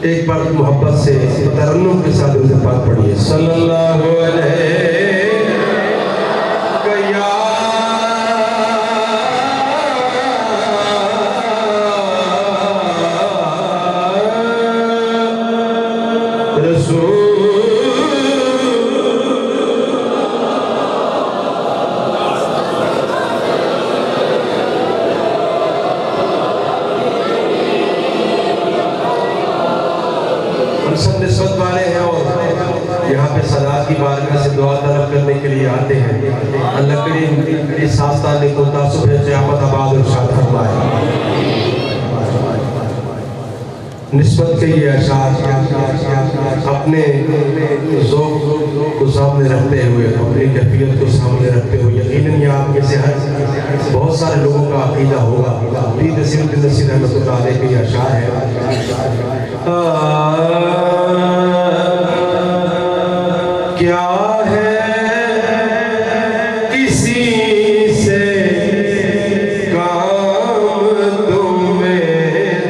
ایک بار محبت سے ترنم کے ساتھ ان سے پاک پڑھیے صلی اللہ علیہ سب نسبت والے ہیں اور یہاں پہ صداعت کی بارگاہ سے دعا طلب کرنے کے لیے آتے ہیں. اللہ کریم اس آستانے کو تعصب قیامت آباد اور شاد فرمائے. نسبت کے یہ اشعار اپنے ذوق کو سامنے رکھتے ہوئے اپنی کیفیت کو سامنے رکھتے ہوئے یقیناً یہ آپ میں سے بہت سارے لوگوں کا عقیدہ ہوگا. پیر نصیر نصیر رحمۃ اللہ علیہ کے یہ اشعار ہے. کیا ہے کسی سے کام تمہیں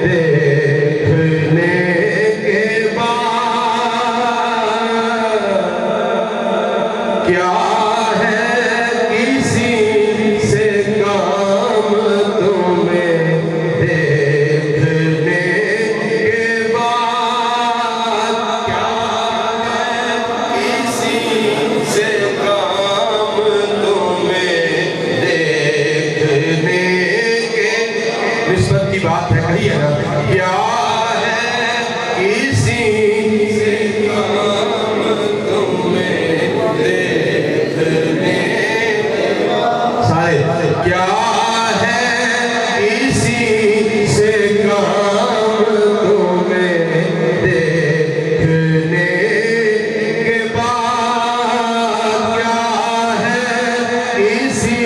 دیکھنے کے بعد کیا ہے کسی سے کام تمہیں دیکھنے کے بعد کیا ہے کسی سے کام تمہیں دیکھنے کے نسبت کی بات ہے کہی ہے نا کیا ہے کسی سے کام تمہیں دیکھنے سارے کیا ہے کسی سے کام تمہیں دیکھنے کے بعد کیا ہے کسی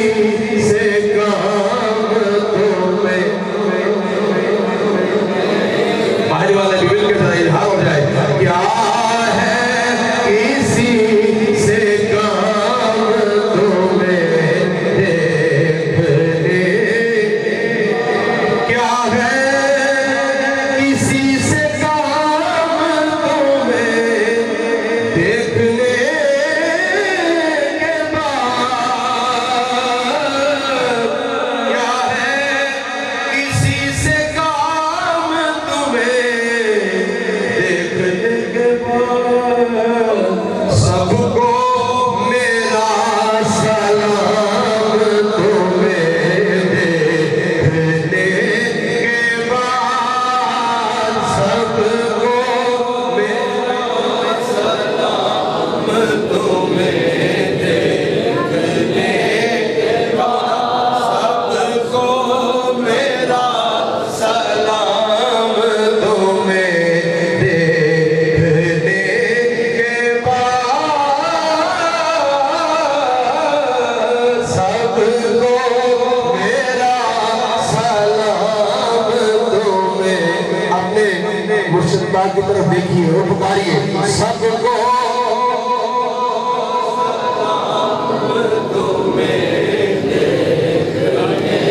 سے کام تمہیں باہر والے بھی مل کے ذرا اظہار ہو جائے کیا ہے کسی سے کام تمہیں دیکھنے کیا ہے کسی سے کام تمہیں دیکھنے کے بعد کیا ہے کسی سے کام تمہیں دیکھنے کے بعد سب کو میرا سلام تمہیں دیکھنے کے بعد سب کو میرا سلام تمہیں دیکھنے کے بعد سب کو میرا سلام تمہیں دیکھنے کے بعد سب کو میرا سلام تمہیں اپنے مرشد پاک کی طرف دیکھیے اور پکاریے سب کو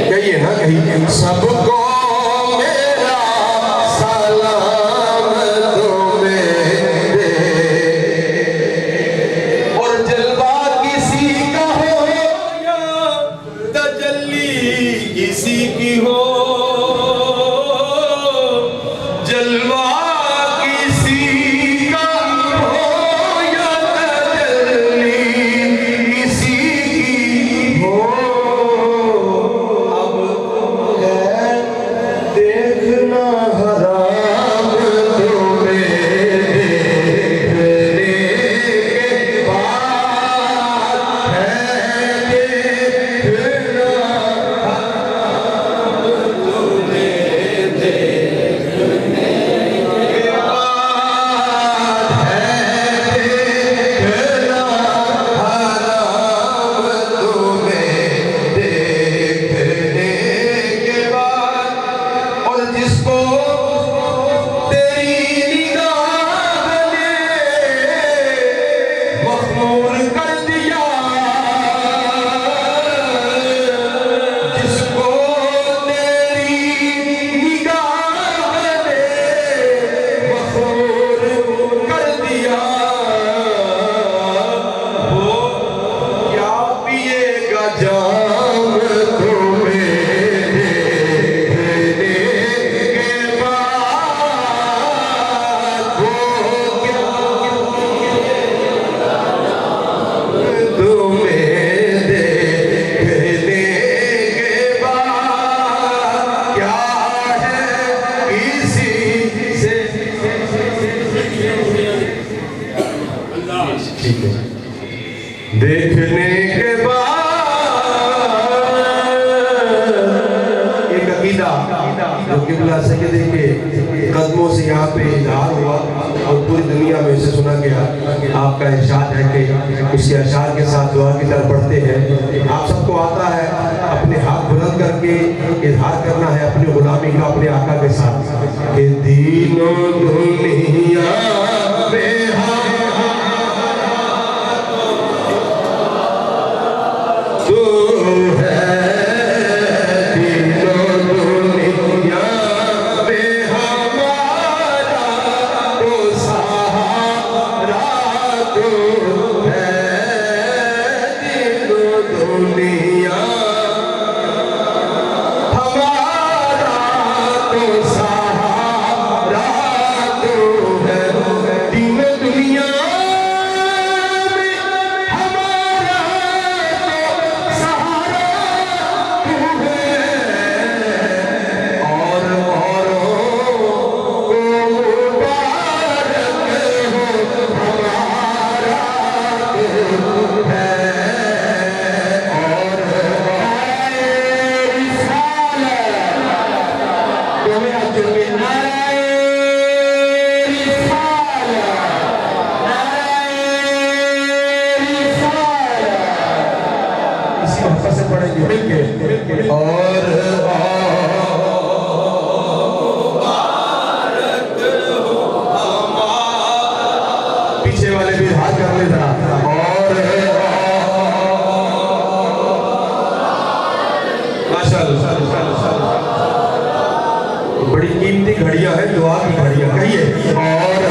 کہیے نا کہیے سب کو میرا سلام تمہیں دے اور جلوہ کسی کا ہو یا تجلی کسی کی ہو جلوہ کسی کا ہو یا تجلی کسی کی ہو اب ہے مخمور کر دیا جس کو تیری نگاہ نے مخمور کر دیا وہ کیا پیے گا جام تمہیں دیکھنے کے بعد وہ کیا تمہیں دیکھنے کے بعد کیا ہے کسی سے ٹھیک ہے دیکھنے کے بعد ایک عقیدہ جو قبلہ سید کے قدموں سے یہاں پہ اظہار ہوا اور پوری دنیا میں اسے سنا گیا آپ کا ارشاد ہے کہ اسی اشعار کے ساتھ دعا کی طرح پڑھتے ہیں آپ سب کو آتا ہے اپنے ہاتھ بلند کر کے اظہار کرنا ہے اپنی غلامی کا اپنے آقا کے ساتھ کہ دین و دنیا میں تو ہے دین و دنیا میں ہمارا تو سہارا تو ہے دین و دنیا ہمارا تو سہارا تو ہے دین و دنیا پیچھے والے بھی ہاتھ کر لے ذرا اور ماشاءاللہ بڑی قیمتی گھڑیاں ہیں دعا کی گھڑیاں کہیے اور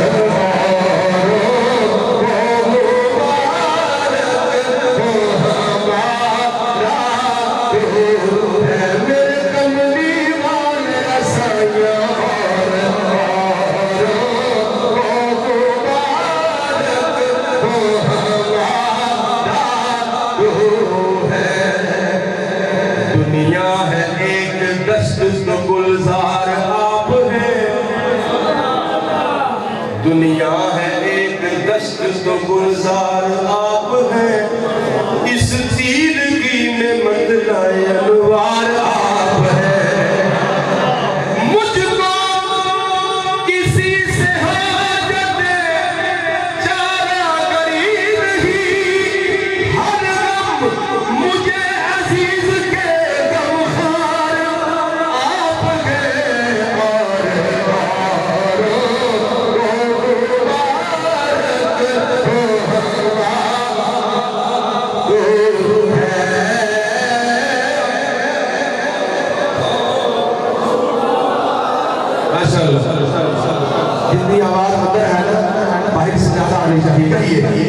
دنیا ہے ایک دشت تو گلزار آپ ہیں دنیا ہے ایک دشت تو گلزار آپ ہیں اس تیرگی میں مطلع انوار آپ ہیں مجھ کو کسی سے حاجت چارہ غریب ہی ہر غم مجھے عزیز کے غمخوار آپ ہیں جتنی آواز اندر ہے نا باہر سے زیادہ آنی چاہیے کہیے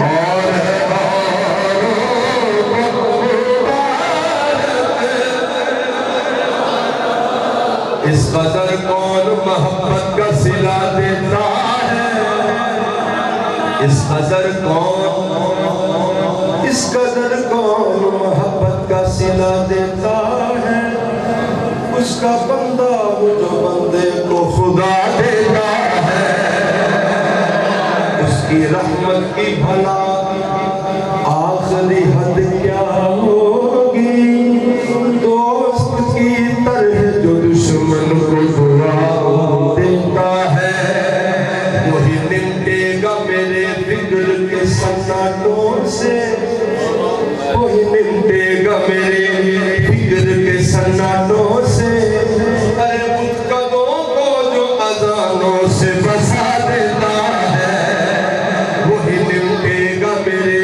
اس قدر کون محبت کا صلہ دیتا ہے اس قدر کون محبت کا صلہ دیتا ہے اس کا بندہ وہ جو بندے کو خدا دیتا ہے اس کی رحمت کی بھلا آخری حد کیا ہوگی دوست کی طرح جو دشمن کو دعا دیتا ہے وہی نمٹے گا میرے فکر کے سناٹوں سے وہی نمٹے گا میرے فکر کے سناٹوں سے ارے متقدوں کو جو اذانوں سے بسا دیتا ہے وہی نمٹے گا میرے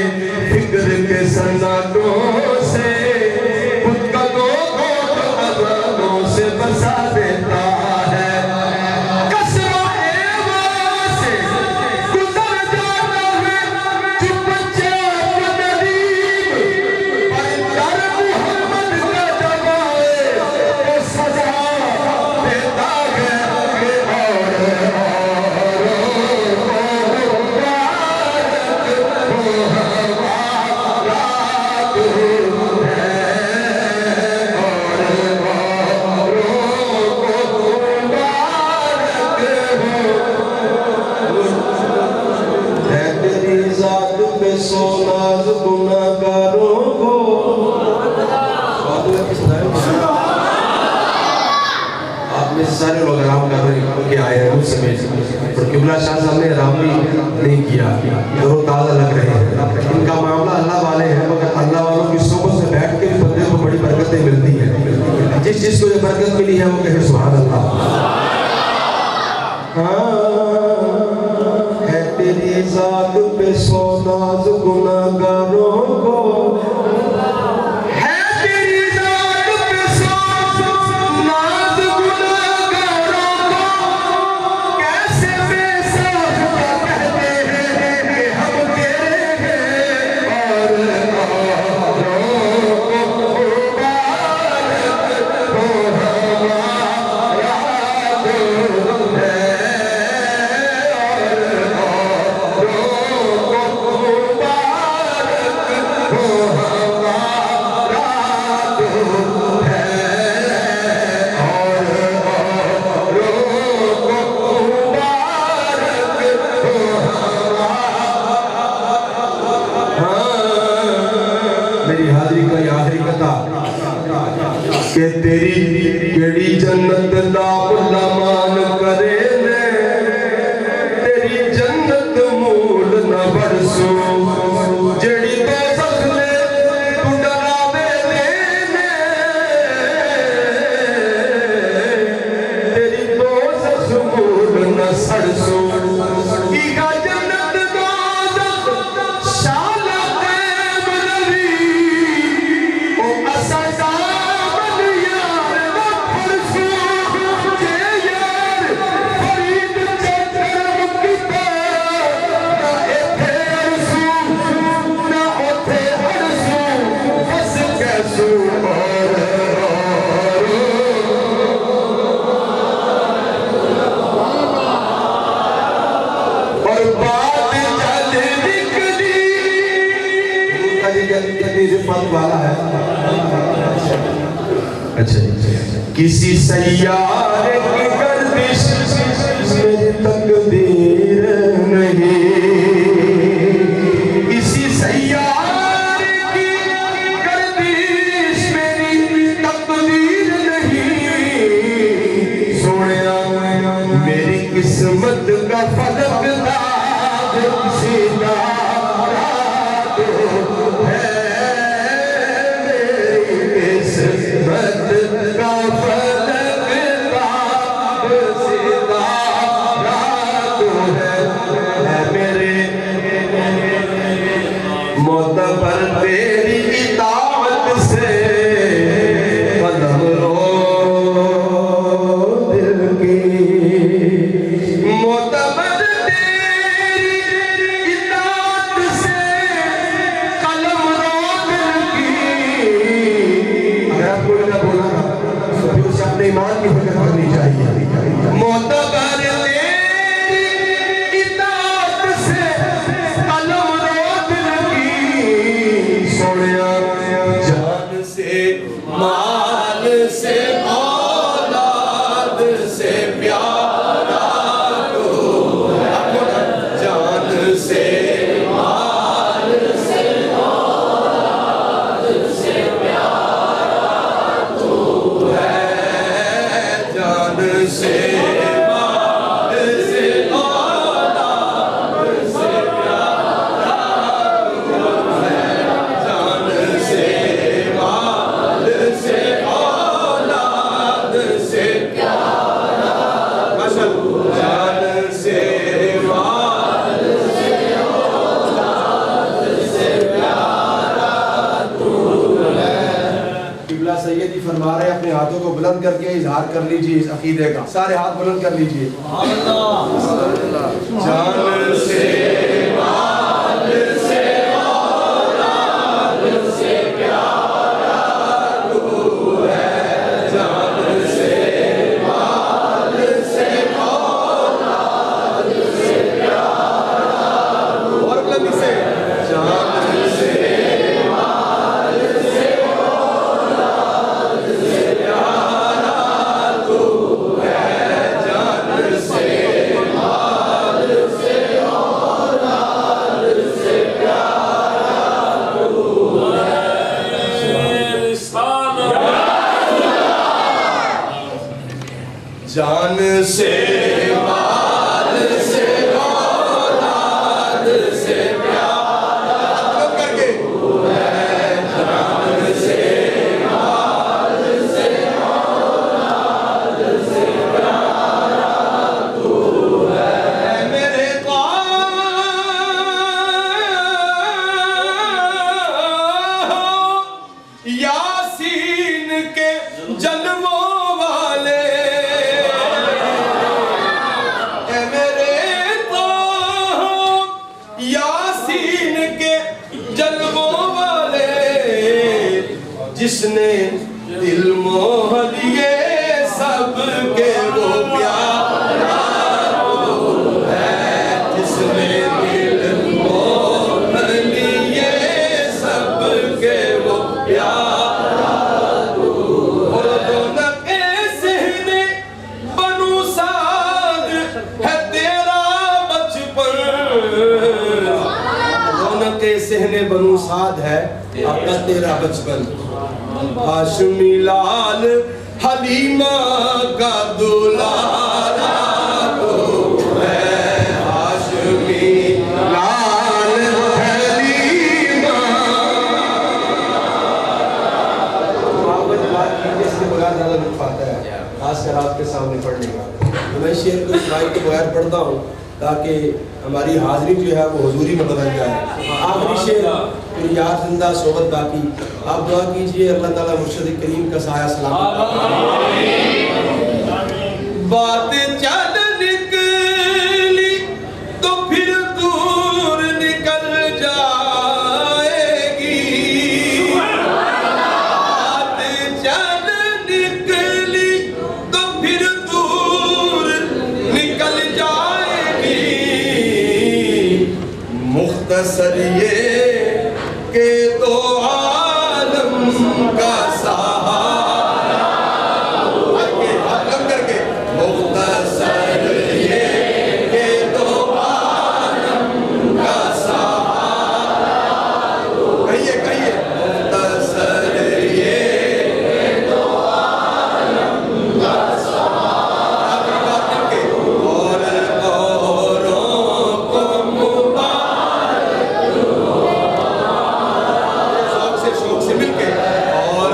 سناٹوں سے خود کا دو اذانوں سے بسا دیتا ہے کسرہ ایوان سے گزر جاتا ہے چپ چاپ ندیم پر در محمد کا جمائے وہ سزا دیتا ہے سوناز گناہگاروں کو آپ میں سارے لوگ آرام کر رہے کہ آئے ہیں اس سمیت اور قبلہ شاہ صاحب نے آرام بھی نہیں کیا درو تازہ لگ رہے ہیں ان کا معاملہ اللہ والے ہیں مگر اللہ والوں کی صحبت سے بیٹھ کے بندے کو بڑی برکتیں ملتی ہیں جس چیز کو یہ برکت ملی ہے وہ کہے سبحان اللہ ہے تیری ذات پہ سو ناز گناہگاروں کو ہے تیری ذات پہ سو ناز گناہگاروں کو کیسے بے ساختہ کہتے ہیں کہ ہم تیرے ہیں اور کہ تیری کیڑی جنت دا غلامان کرے نے تیری جنت مول نہ برسو جڑی دوزخ نے تو ڈراوے دینے تیری دوزخ مول نہ سرسو ایگا جنت دوزخ شالا قیب نبی او اسدہ کسی سیارے کی گردش میری تقدیر نہیں کسی سیارے کی گردش میری تقدیر نہیں سوڑیا میری قسمت کا فلک داد سیدھا رات ہے میری قسمت کا معتبر تیری اطاعت سے قدم رو دل کی معتبر تیری اطاعت سے قلم رو دل کی اگر آپ کوئی نہ بولا تو پھر اسے اپنے ایمان کی فکر کرنی چاہیے معتبر فرما رہے ہیں اپنے ہاتھوں کو بلند کر کے اظہار کر لیجیے اس عقیدے کا. سارے ہاتھ بلند کر لیجیے. جان سے جان سے مال سے اولاد سے پیارا کر کے جان سے مال سے اولاد سے پیارا تو ہے میرے یاسین کے جلووں والے یاسین کے جلووں والے جس نے دل موہ لیے سب کے وہ پیارا تو ہے جس نے دل موہ لیے سب کے وہ پیارا تو اور رونق ذہن بنو سعد ہے تیرا بچپن سہنے بنو سعد ہے اب تک تیرا بچپن ہاشمی لال حلیمہ کا دلارا تو ہے ہاشمی لال حلیمہ. آپ نے بات کی جس کے بغیر زیادہ لطف آتا ہے خاص کر آپ کے سامنے پڑھنے کا. میں شعر کو اسرائیل کے بغیر پڑھتا ہوں تاکہ ہماری حاضری جو ہے وہ حضوری میں بدل جائے. آخری شعر پھر یاد زندہ صحبت باقی. آپ دعا کیجئے اللہ تعالیٰ مرشد کریم کا سایہ سلامت. بات چل نکلی تو پھر دور نکل جائے گی. بات چل نکلی تو پھر دور نکل جائے گی. مختصر یہ کہ تو عالم کا سہارا کر کے مختصر یہ کہ تو عالم کا سہارا کہیے مختصر یہ کہ تو عالم کا سہارا کر کے اور اوروں کو شوق سے مل کے اور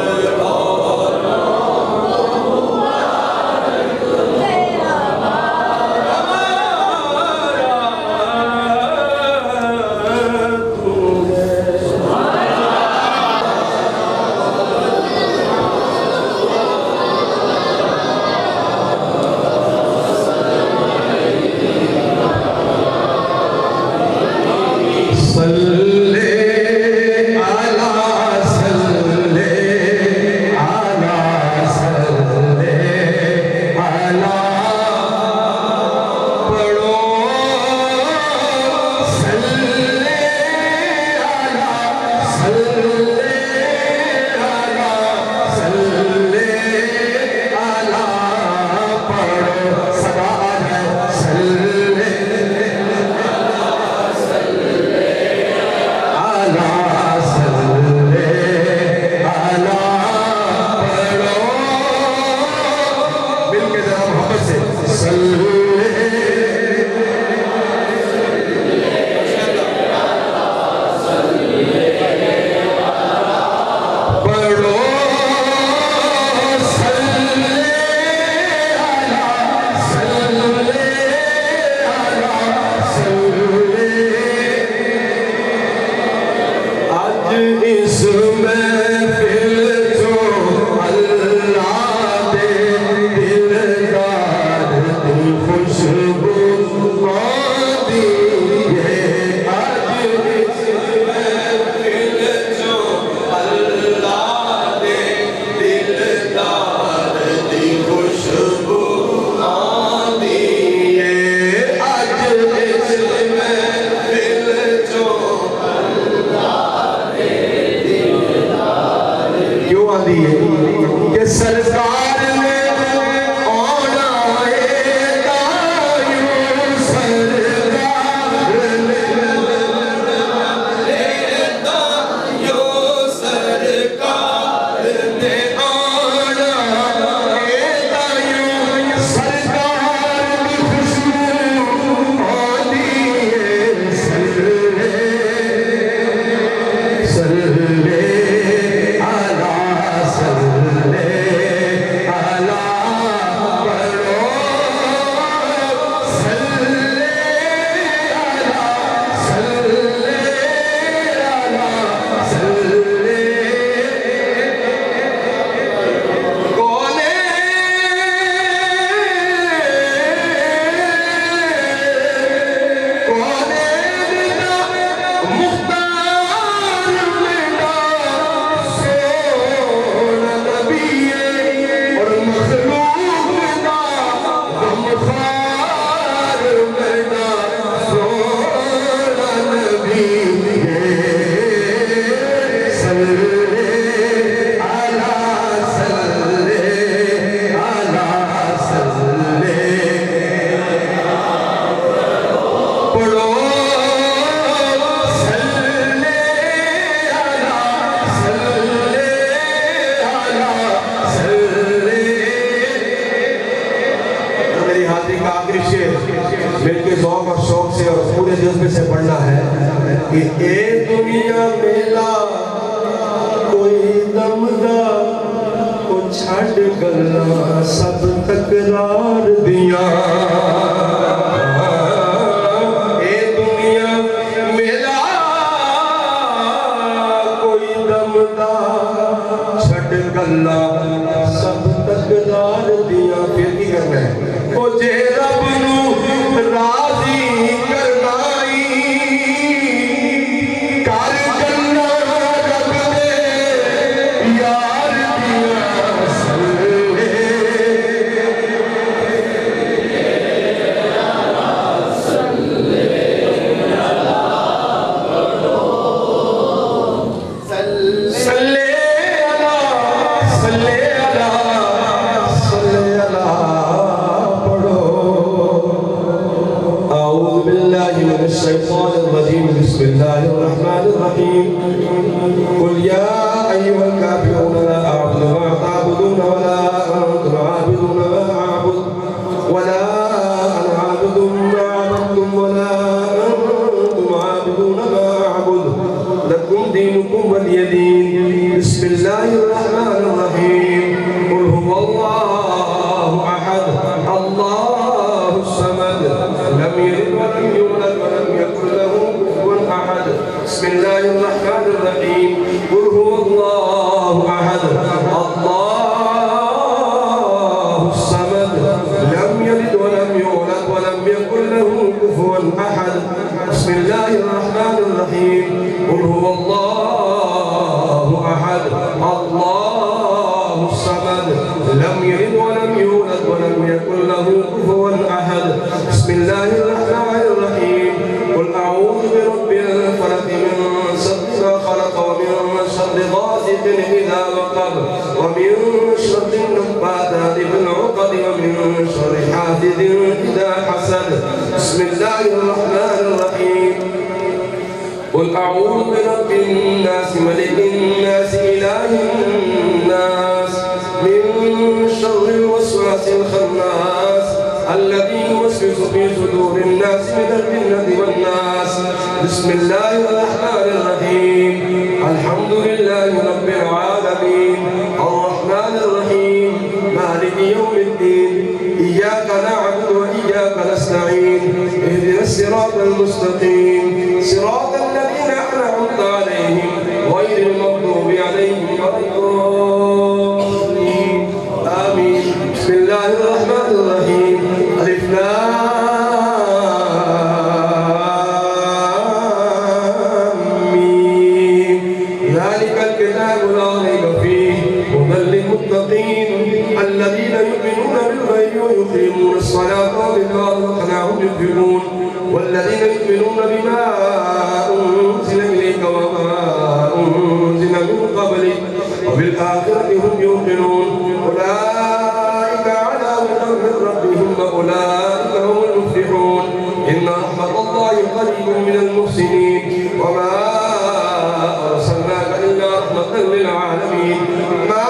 اس محفل تو کہ اے دنیا میلا کوئی دمدا کو چھڑ گلا سب تکرار دیاں اے دنیا میلا کوئی دمدا چھڑ گلا سب تکرار دیاں پھر کی کرنا ہے او جے رب نو راضی کرنائی کار جلنا رب دے یار دیا سلے الشيطان الرجيم بسم الله الرحمن الرحيم قل يا أيها الكافرون لا أعبد ما تعبدون ولا أنتم عابدون ما أعبد ولا أنا عابد ما عبدتم ولا أنتم عابدون ما أعبد لكم دينكم ولي دين بسم الله الرحمن الرحيم قل هو الله أحد الله الصمد لم يلد ولم يولد ولم يكن له كفوا أحد بسم الله الرحمن الرحيم قل هو الله أحد الله الصمد لم يلد ولم يولد ولم يكن له كفوا أحد بسم الله الرحمن الرحيم قل هو الله أحد الله الصمد لم يلد ولم يولد ولم يكن له كفوا أحد بسم الله الرحمن الرحيم قل أعوذ برب الفلق من شر ما خلق ومن شر غاسق إذا وقب ومن شر النفاثات في العقد ومن شر حاسد إذا حسد بسم الله الرحمن الرحيم قل أعوذ برب الناس ملك الناس إله الناس من شر الوسواس الخناس الذي يوسوس في صدور الناس من الجنة والناس بسم الله الرحمن الرحيم الحمد لله رب العالمين الرحمن الرحيم مالك يوم الدين إياك نعبد وإياك نستعين اهدنا الصراط المستقيم صراط الذين أنعمت عليهم غير المغضوب عليهم ولا الضالين آمين بسم الله الرحمن الرحيم ألف لام ميم ذلك الكتاب لا ريب فيه هدى للمتقين الذين يؤمنون بالغيب ويقيمون الصلاة ومما رزقناهم ينفقون والذين يؤمنون بما أنزل إليك وما أنزل من قبلك وبالآخرة هم يوقنون أولئك على هدى من ربهم وأولئك هم المفلحون إن رحمة الله قريب من المحسنين وما أرسلناك إلا رحمة للعالمين ما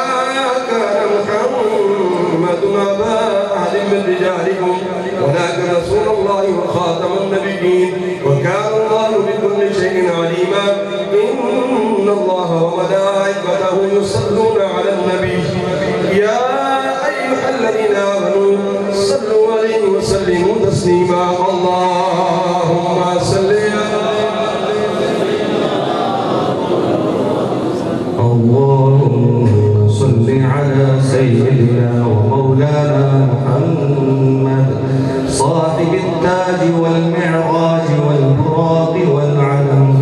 كان محمد أبا أحد من رجالكم ولكن رسول الله وخاتم النبيين وكان الله بكل شيء عليما إن الله وملائكته يصلون على النبي يا أيها الذين آمنوا صلوا عليه وسلموا تسليما اللهم صل اللهم صل على سيدنا ومولانا محمد صاحب التاج والمعراج والبراق والعلم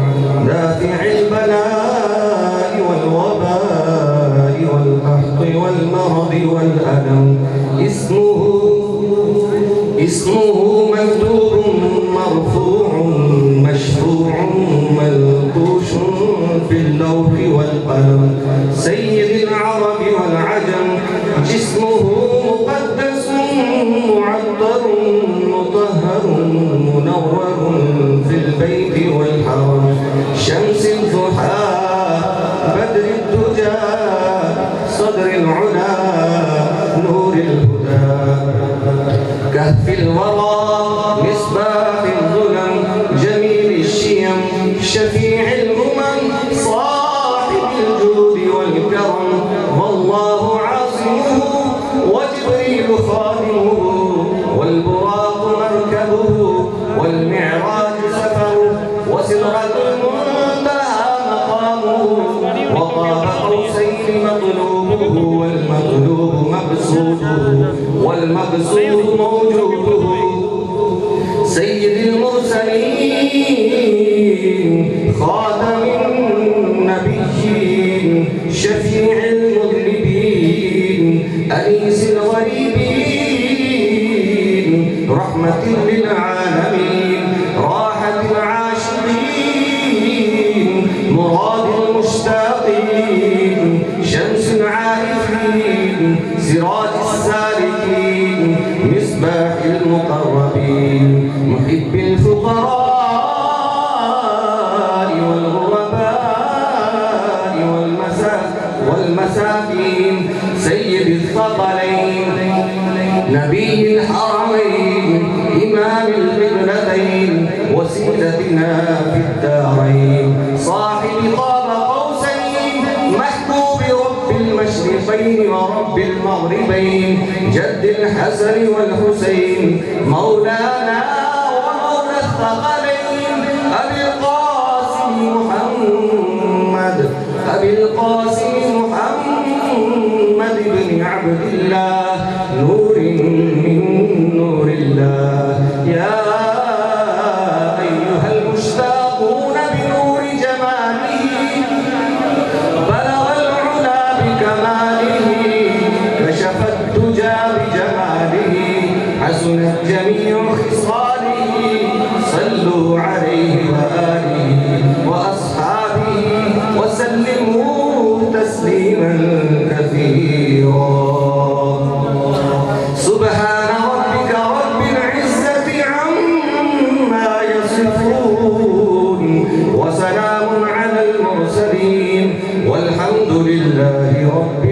دافع البلاء والوباء والقحط والمرض والألم اسمه مكتوب مرفوع مشفوع ملطوش في اللوح والقلم سيد العرب والعجم جسمه مقدس معطر مطهر منور في البيت والحرم شمس الضحى بدر الدجى صدر العلا نور الهدى كهف الورى مطلوبه والمطلوب مقصوده والمقصود موجوده سيد المرسلين خاتم النبيين شفيع المذنبين أنيس الغريبين رحمة للعالمين راحة العاشقين مراد المشتاقين شمس العارفين سراج السالكين مصباح المقربين محب الفقراء والغرباء والمساكين سيد الثقلين نبي الحرمين إمام القبلتين وسيلتنا في الدارين صاحب قاب قوسين محبوب رب المشرقين ورب المغربين جد الحسن والحسين مولانا ومولى الثقلين أبي القاسم محمد بن عبد الله نور من نور الله يا أيها المشتاقون بنور جماله بلغ العلا بكماله كشف الدجى بجماله حسنت جميع خصاله صلوا عليه وآله وأصحابه وسلموا تسليما كثيرا سبحان ربك رب العزة عما يصفون وسلام على المرسلين والحمد لله رب